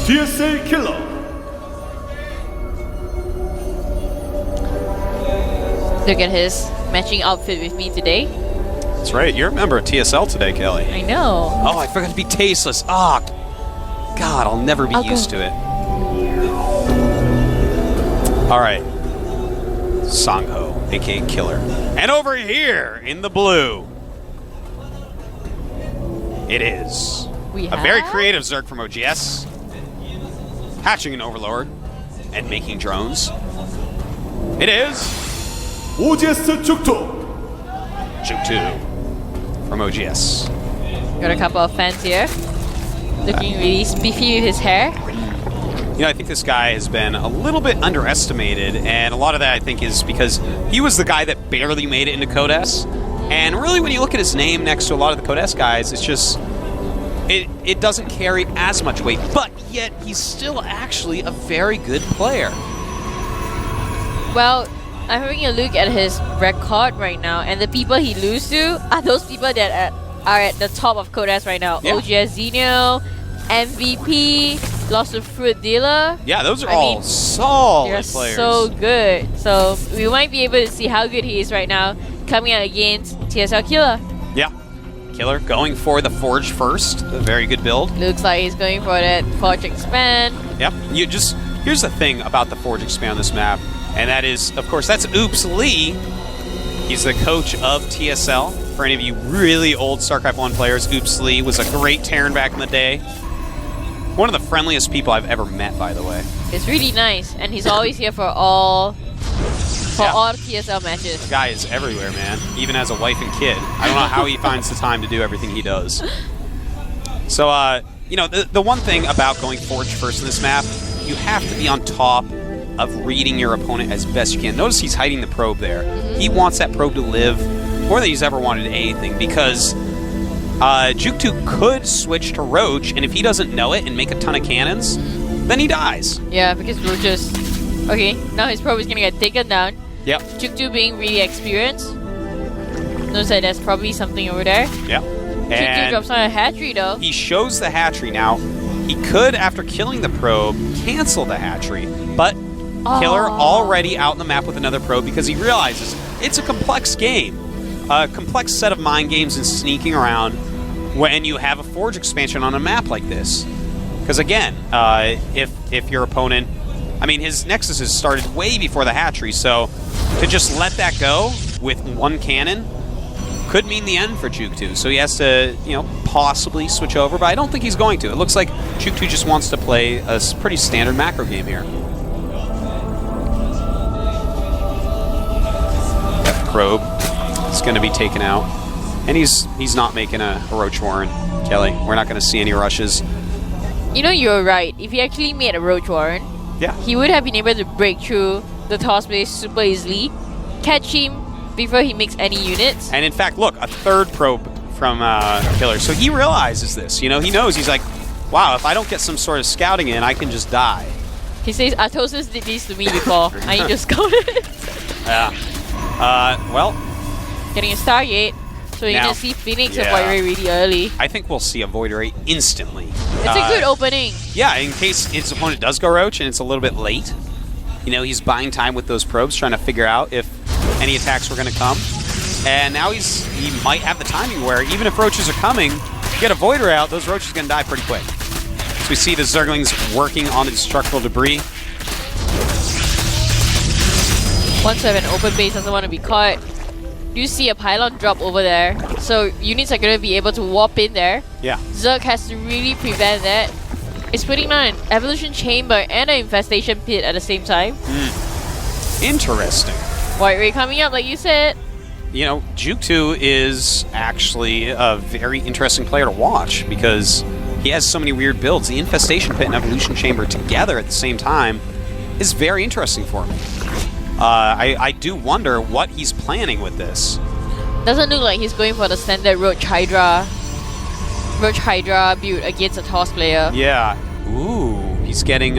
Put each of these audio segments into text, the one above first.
TSL Killer. Look at his matching outfit with me today. That's right. You're a member of TSL today, Kelly. I know. Oh, I forgot to be tasteless. Ah, God, I'll never be used to it. All right. Sangho, aka Killer. And over here in the blue, it is a very creative Zerg from OGS. Hatching an Overlord and making drones. It is OGS jookTo. jookTo from OGS. Got a couple of fans here. Looking really spiffy with his hair. You know, I think this guy has been a little bit underestimated, and a lot of that, I think, is because he was the guy that barely made it into Code S. And really, when you look at his name next to a lot of the Code S guys, it's just... It doesn't carry as much weight, but yet he's still actually a very good player. Well, I'm having a look at his record right now, and the people he loses to are those people that are at the top of Code S right now. Yeah. OGS Xenio, MVP, lost to Fruit Dealer. Yeah, those are all solid they're players. So good. So we might be able to see how good he is right now coming out against TSL Killer. Yeah. Killer going for the Forge first. A very good build. Looks like he's going for that Forge Expand. Yep. Here's the thing about the Forge Expand on this map, and that is, of course, that's Oops Lee. He's the coach of TSL. For any of you really old StarCraft 1 players, Oops Lee was a great Terran back in the day. One of the friendliest people I've ever met, by the way. It's really nice, and he's always here for all TSL matches. The guy is everywhere, man. Even as a wife and kid. I don't know how he finds the time to do everything he does. So, you know, the one thing about going Forge first in this map, you have to be on top of reading your opponent as best you can. Notice he's hiding the probe there. He wants that probe to live more than he's ever wanted anything, because jookTo could switch to Roach, and if he doesn't know it and make a ton of cannons, then he dies. Yeah, because Roach just... Okay, now his probe is going to get taken down. Yep. jookTo being really experienced. Notice that there's probably something over there. Yep. jookTo drops on a hatchery though. He shows the hatchery now. He could, after killing the probe, cancel the hatchery, but Killer already out in the map with another probe because he realizes it's a complex game. A complex set of mind games and sneaking around when you have a Forge expansion on a map like this. Because again, if your opponent... I mean, his Nexuses started way before the hatchery, so to just let that go with one cannon could mean the end for jookTo. So he has to, you know, possibly switch over, but I don't think he's going to. It looks like jookTo just wants to play a pretty standard macro game here. That probe is going to be taken out, and he's not making a Roach Warren, Kelly. We're not going to see any rushes. You know, you're right. If he actually made a Roach Warren, he would have been able to break through the toss base super easily, catch him before he makes any units. And in fact, look, a third probe from Killer. So he realizes this. You know, he knows. He's like, wow, if I don't get some sort of scouting in, I can just die. He says, Artosis did this to me before. I just scout it. Yeah. Well. Getting a Stargate. So you're going to see Phoenix and Void Ray really early. I think we'll see a Void Ray instantly. It's a good opening. Yeah, in case his opponent does go Roach and it's a little bit late. You know, he's buying time with those probes, trying to figure out if any attacks were going to come. And now he might have the timing where even if Roaches are coming, get a Void Ray out, those Roaches are going to die pretty quick. So we see the Zerglings working on the destructible debris. Once you have an open base, doesn't want to be caught. You see a pylon drop over there, so units are going to be able to warp in there. Yeah. Zerg has to really prevent that. It's putting on an evolution chamber and an infestation pit at the same time. Interesting. Void Ray coming up, like you said. You know, jookTo is actually a very interesting player to watch because he has so many weird builds. The infestation pit and evolution chamber together at the same time is very interesting for me. I do wonder what he's planning with this. Doesn't look like he's going for the standard Roach Hydra build against a toss player. Yeah. Ooh, he's getting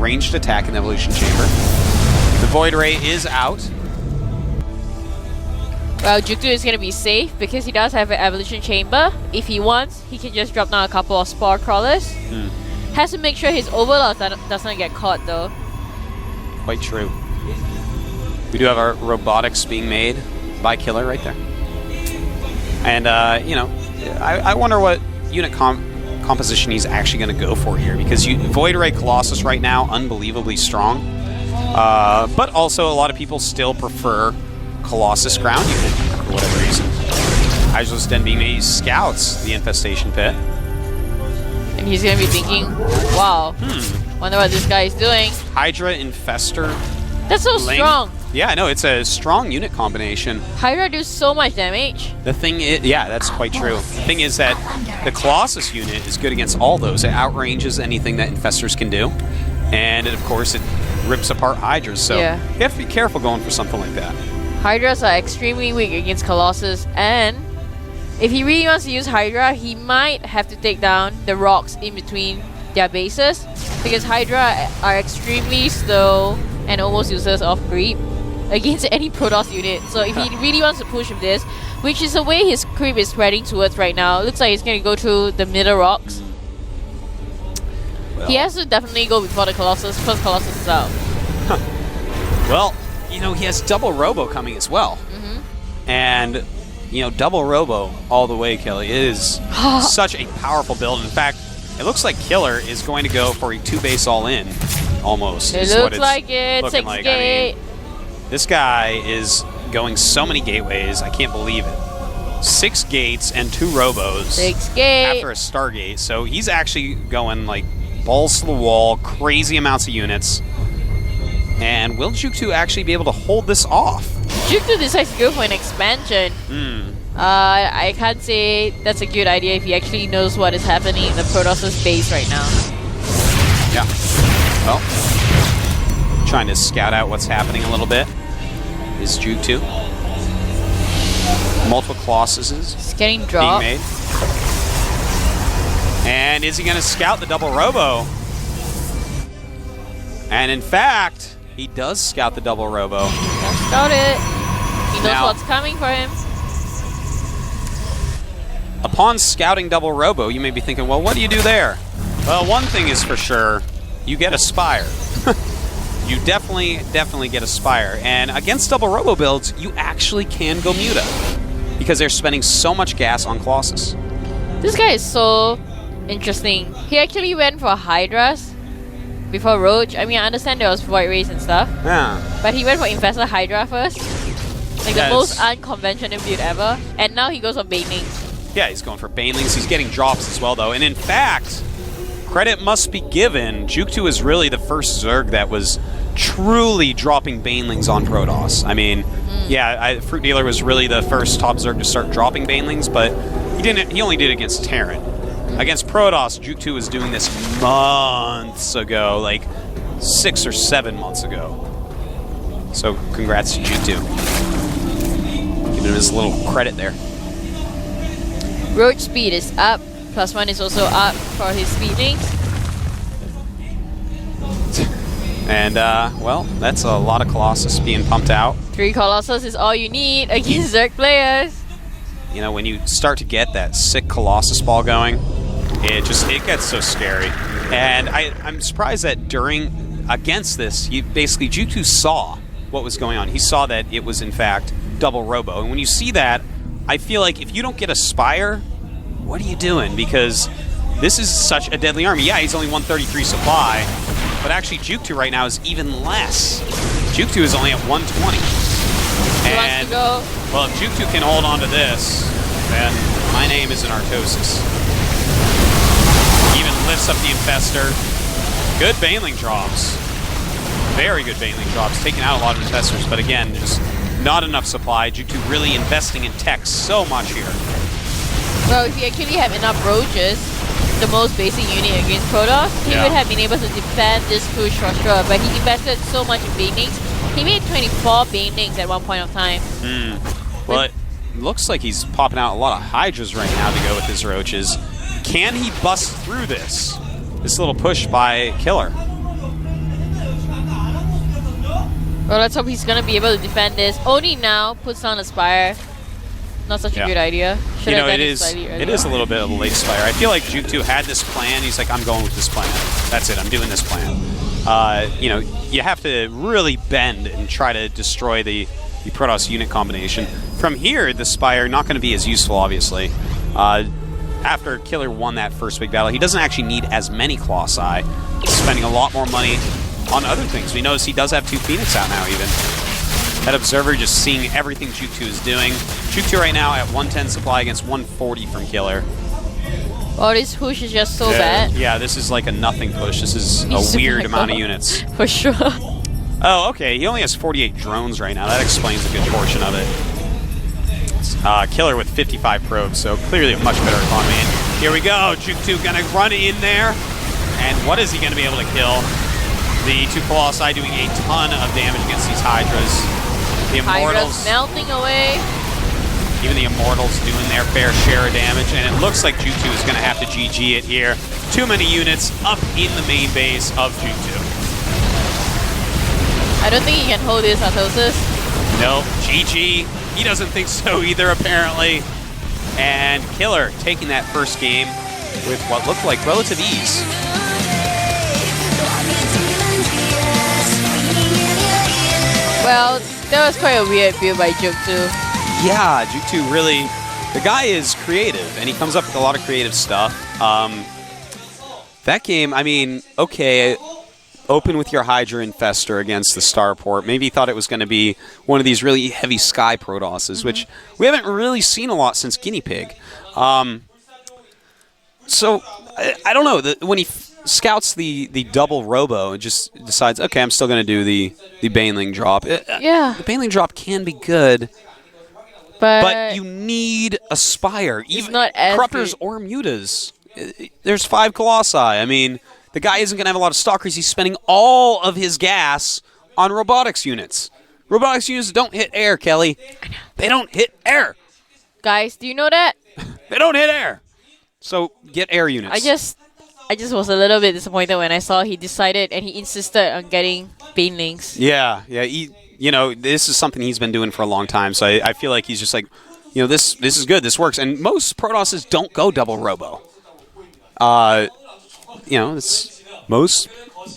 ranged attack in the evolution chamber. The Void Ray is out. Well, jookTo is going to be safe because he does have an evolution chamber. If he wants, he can just drop down a couple of spore crawlers. Has to make sure his overlord does not get caught though. Quite true. We do have our robotics being made by Killer right there. And, you know, I wonder what unit composition he's actually going to go for here, because Void Ray Colossus right now, unbelievably strong. But also a lot of people still prefer Colossus ground unit for whatever reason. Hydra's then being made scouts the infestation pit. And he's going to be thinking, wow, wonder what this guy is doing. Hydra Infestor. That's so strong. Yeah, no, it's a strong unit combination. Hydra do so much damage. The thing is, yeah, that's quite true. The thing is that the Colossus unit is good against all those. It outranges anything that Infestors can do. And of course, it rips apart Hydras. So you have to be careful going for something like that. Hydras are extremely weak against Colossus. And if he really wants to use Hydra, he might have to take down the rocks in between their bases. Because Hydra are extremely slow and almost useless of creep against any Protoss unit. So if he really wants to push with this, which is the way his creep is spreading towards right now, looks like he's going to go through the middle rocks. Well, he has to definitely go before the Colossus, first Colossus is out. Well, you know, he has double Robo coming as well. And, you know, double Robo all the way, Kelly, is such a powerful build. In fact, it looks like Killer is going to go for a 2-base all-in, almost. It looks like it. 6 gate. I mean, this guy is going so many gateways, I can't believe it. 6 gates and 2 Robos. 6 gate. After a Stargate. So he's actually going, like, balls to the wall, crazy amounts of units. And will jookTo actually be able to hold this off? jookTo decides to go for an expansion. I can't say that's a good idea if he actually knows what is happening in the Protoss' base right now. Yeah. Well, trying to scout out what's happening a little bit is jookTo. Multiple Colossuses. It's getting dropped. Being made. And is he going to scout the double Robo? And in fact, he does scout the double Robo. Just scout it. He knows what's coming for him. Upon scouting double Robo, you may be thinking, well, what do you do there? Well, one thing is for sure, you get a Spire. You definitely get a Spire. And against double Robo builds, you actually can go Muta, because they're spending so much gas on Colossus. This guy is so interesting. He actually went for Hydras before Roach. I mean, I understand there was Void Rays and stuff. Yeah. But he went for Infestor Hydra first. Like the most unconventional build ever. And now he goes for Banelings. Yeah, he's going for Banelings. He's getting drops as well, though. And in fact, credit must be given. jookTo is really the first Zerg that was truly dropping Banelings on Protoss. I mean, yeah, Fruit Dealer was really the first top Zerg to start dropping Banelings, but he only did it against Terran. Against Protoss, jookTo was doing this months ago, like 6 or 7 months ago. So congrats to jookTo. Giving him his little credit there. Roach speed is up. +1 is also up for his speedlings. And, well, that's a lot of Colossus being pumped out. 3 Colossus is all you need against Zerg players. You know, when you start to get that sick Colossus ball going, it gets so scary. And I'm surprised that against this, basically jookTo saw what was going on. He saw that it was, in fact, double Robo. And when you see that, I feel like if you don't get a Spire, what are you doing? Because this is such a deadly army. Yeah, he's only 133 supply, but actually jookTo right now is even less. jookTo is only at 120. And, well, if jookTo can hold on to this, then my name isn't Artosis. Even lifts up the Infestor. Good Baneling drops. Very good Baneling drops, taking out a lot of Infestors, but again, just not enough supply. jookTo really investing in tech so much here. Well, if you actually have enough Roaches, the most basic unit against Protoss, he would have been able to defend this push for sure, but he invested so much in Banelings. He made 24 Banelings at one point of time. Well, it looks like he's popping out a lot of Hydras right now to go with his Roaches. Can he bust through this? This little push by Killer. Well, let's hope he's gonna be able to defend this. Oni now puts down a Spire. Not such a good idea. Should have done it slightly earlier. It is a little bit of a late Spire. I feel like jookTo had this plan. He's like, I'm going with this plan. That's it. I'm doing this plan. You know, you have to really bend and try to destroy the Protoss unit combination. From here, the Spire not going to be as useful, obviously. After Killer won that first big battle, he doesn't actually need as many Colossi. He's spending a lot more money on other things. We notice he does have 2 Phoenix out now, even. That Observer just seeing everything jookTo is doing. jookTo right now at 110 supply against 140 from Killer. Oh, this push is just so bad. Yeah, this is like a nothing push. This is a weird amount of units. For sure. Oh, okay. He only has 48 drones right now. That explains a good portion of it. Killer with 55 probes, so clearly a much better economy. And here we go. jookTo gonna run in there. And what is he gonna be able to kill? The 2 Colossi doing a ton of damage against these Hydras. The Immortals Hydra's melting away. Even the Immortals doing their fair share of damage, and it looks like jookTo is going to have to GG it here. Too many units up in the main base of jookTo. I don't think he can hold this Atosis. No, GG. He doesn't think so either, apparently. And Killer taking that first game with what looked like relative ease. Well, that was quite a weird build by jookTo. Yeah, jookTo really... The guy is creative, and he comes up with a lot of creative stuff. That game, I mean, okay, open with your Hydra Infestor against the Starport. Maybe he thought it was going to be one of these really heavy Sky Protosses, which we haven't really seen a lot since Guinea Pig. So, I don't know. When he scouts the double Robo and just decides, okay, I'm still going to do the Baneling drop. Yeah. The Baneling drop can be good, but but you need a Spire. It's not as Corruptors good. or Mutas. There's 5 Colossi. I mean, the guy isn't going to have a lot of Stalkers. He's spending all of his gas on robotics units. Robotics units don't hit air, Kelly. They don't hit air. Guys, do you know that? They don't hit air. So get air units. I just was a little bit disappointed when I saw he decided and he insisted on getting Banelings. Yeah. You know, this is something he's been doing for a long time. So I feel like he's just like, you know, this is good. This works. And most Protosses don't go double Robo. You know, most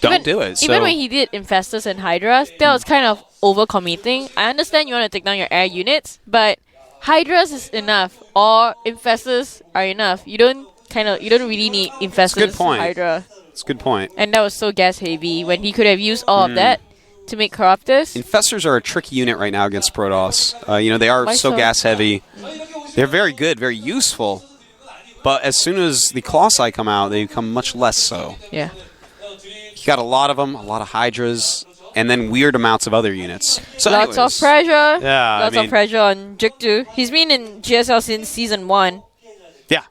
don't do it. Even when he did Infestors and Hydras, that was kind of overcommitting. I understand you want to take down your air units, but Hydras is enough, or Infestors are enough. You don't really need Infestors. Good point. Hydra. It's a good point. And that was so gas heavy when he could have used all of that to make Corruptors. Infestors are a tricky unit right now against Protoss. You know, they are so gas heavy. They're very good, very useful. But as soon as the Colossi come out, they become much less so. Yeah. You got a lot of them, a lot of Hydras, and then weird amounts of other units. So Lots of pressure. Yeah, Lots of pressure on jookTo. He's been in GSL since Season 1. Yeah.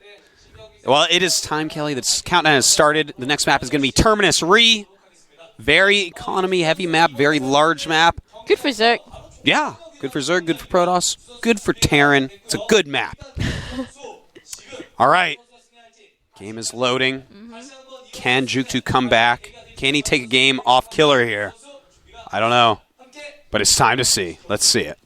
Well, it is time, Kelly. The countdown has started. The next map is going to be Terminus Re. Very economy-heavy map, very large map. Good for Zerg. Yeah. Good for Zerg, good for Protoss, good for Terran. It's a good map. All right. Game is loading. Can jookTo come back? Can he take a game off Killer here? I don't know. But it's time to see. Let's see it.